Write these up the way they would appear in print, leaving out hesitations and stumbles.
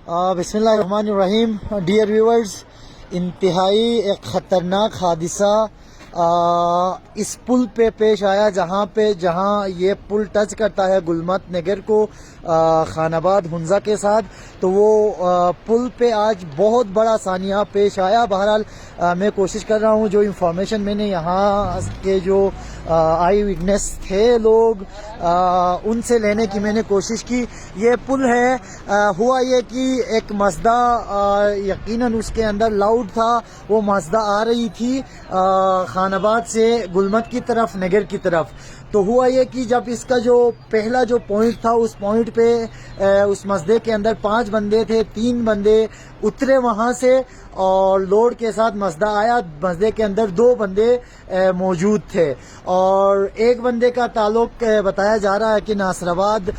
بسم اللہ الرحمن الرحیم. ڈیئر ویورز، انتہائی ایک خطرناک حادثہ اس پل پہ پیش آیا جہاں یہ پل ٹچ کرتا ہے گلمت نگر کو خان آباد ہنزا کے ساتھ. تو وہ پل پہ آج بہت بڑا سانحہ پیش آیا. بہرحال میں کوشش کر رہا ہوں، جو انفارمیشن میں نے یہاں کے جو آئی وٹنس تھے لوگ ان سے لینے کی میں نے کوشش کی. یہ پل ہے، ہوا یہ کہ ایک مازدا یقیناً اس کے اندر لاؤڈ تھا، وہ مازدا آ رہی تھی خان آباد سے گلمت کی طرف، نگر کی طرف. تو ہوا یہ کہ جب اس کا جو پہلا جو پوائنٹ تھا، اس پوائنٹ پہ اس مازدے کے اندر 5 بندے تھے. 3 بندے اترے وہاں سے اور لوڈ کے ساتھ مازدا آیا. مازدے کے اندر 2 بندے موجود تھے اور ایک بندے کا تعلق بتایا جا رہا ہے کہ ناصر آباد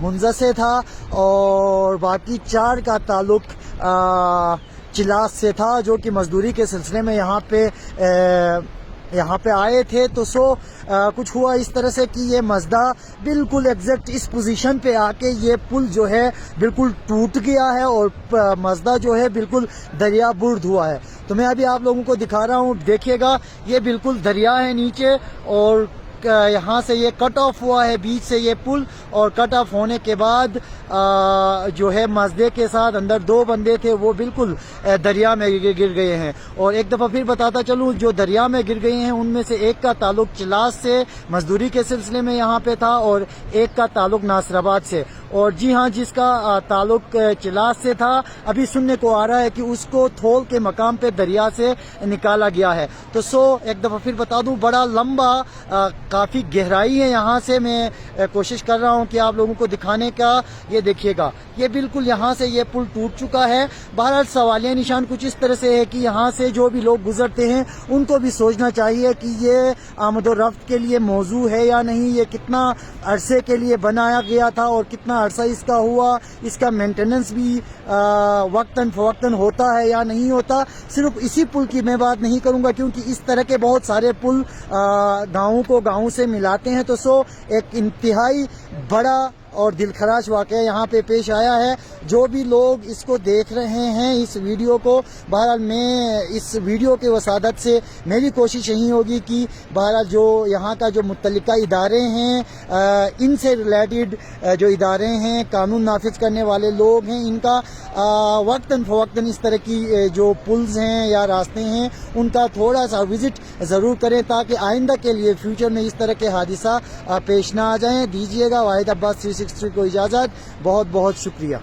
ہنزا سے تھا اور باقی 4 کا تعلق چلاس سے تھا، جو کہ مزدوری کے سلسلے میں یہاں پہ آئے تھے. تو کچھ ہوا اس طرح سے کہ یہ مازدا بالکل ایگزیکٹ اس پوزیشن پہ آ کے یہ پل جو ہے بالکل ٹوٹ گیا ہے اور مازدا جو ہے بالکل دریا برد ہوا ہے. تو میں ابھی آپ لوگوں کو دکھا رہا ہوں، دیکھیے گا یہ بالکل دریا ہے نیچے اور یہاں سے یہ کٹ آف ہوا ہے بیچ سے یہ پل، اور کٹ آف ہونے کے بعد جو ہے مازدے کے ساتھ اندر 2 بندے تھے وہ بالکل دریا میں گر گئے ہیں. اور ایک دفعہ پھر بتاتا چلوں، جو دریا میں گر گئے ہیں ان میں سے ایک کا تعلق چلاس سے مزدوری کے سلسلے میں یہاں پہ تھا اور ایک کا تعلق ناصر آباد سے. اور جی ہاں، جس کا تعلق چلاس سے تھا ابھی سننے کو آ رہا ہے کہ اس کو تھول کے مقام پہ دریا سے نکالا گیا ہے. تو ایک دفعہ پھر بتا دوں، بڑا لمبا کافی گہرائی ہے یہاں سے. میں کوشش کر رہا ہوں کہ آپ لوگوں کو دکھانے کا. یہ دیکھیے گا، یہ بالکل یہاں سے یہ پل ٹوٹ چکا ہے. بہرحال سوالیہ نشان کچھ اس طرح سے ہے کہ یہاں سے جو بھی لوگ گزرتے ہیں ان کو بھی سوچنا چاہیے کہ یہ آمد و رفت کے لیے موضوع ہے یا نہیں، یہ کتنا عرصے کے لیے بنایا گیا تھا اور کتنا عرصہ اس کا ہوا، اس کا مینٹیننس بھی وقتاً فوقتاً ہوتا ہے یا نہیں ہوتا. صرف اسی پل کی میں بات نہیں کروں گا کیونکہ اس طرح کے بہت سارے پل گاؤں کو گاؤں سے ملاتے ہیں. تو ایک انتہائی بڑا اور دل خراش واقعہ یہاں پہ پیش آیا ہے. جو بھی لوگ اس کو دیکھ رہے ہیں اس ویڈیو کو، بہرحال میں اس ویڈیو کے وسادت سے میری کوشش یہی ہوگی کہ بہرحال جو یہاں کا جو متعلقہ ادارے ہیں، ان سے ریلیٹڈ جو ادارے ہیں، قانون نافذ کرنے والے لوگ ہیں، ان کا وقتاً فوقتاً اس طرح کی جو پلز ہیں یا راستے ہیں ان کا تھوڑا سا وزٹ ضرور کریں تاکہ آئندہ کے لیے فیوچر میں اس طرح کے حادثہ پیش نہ آ جائیں. دیجیے گا واحد عباس 363 کو اجازت. بہت بہت شکریہ.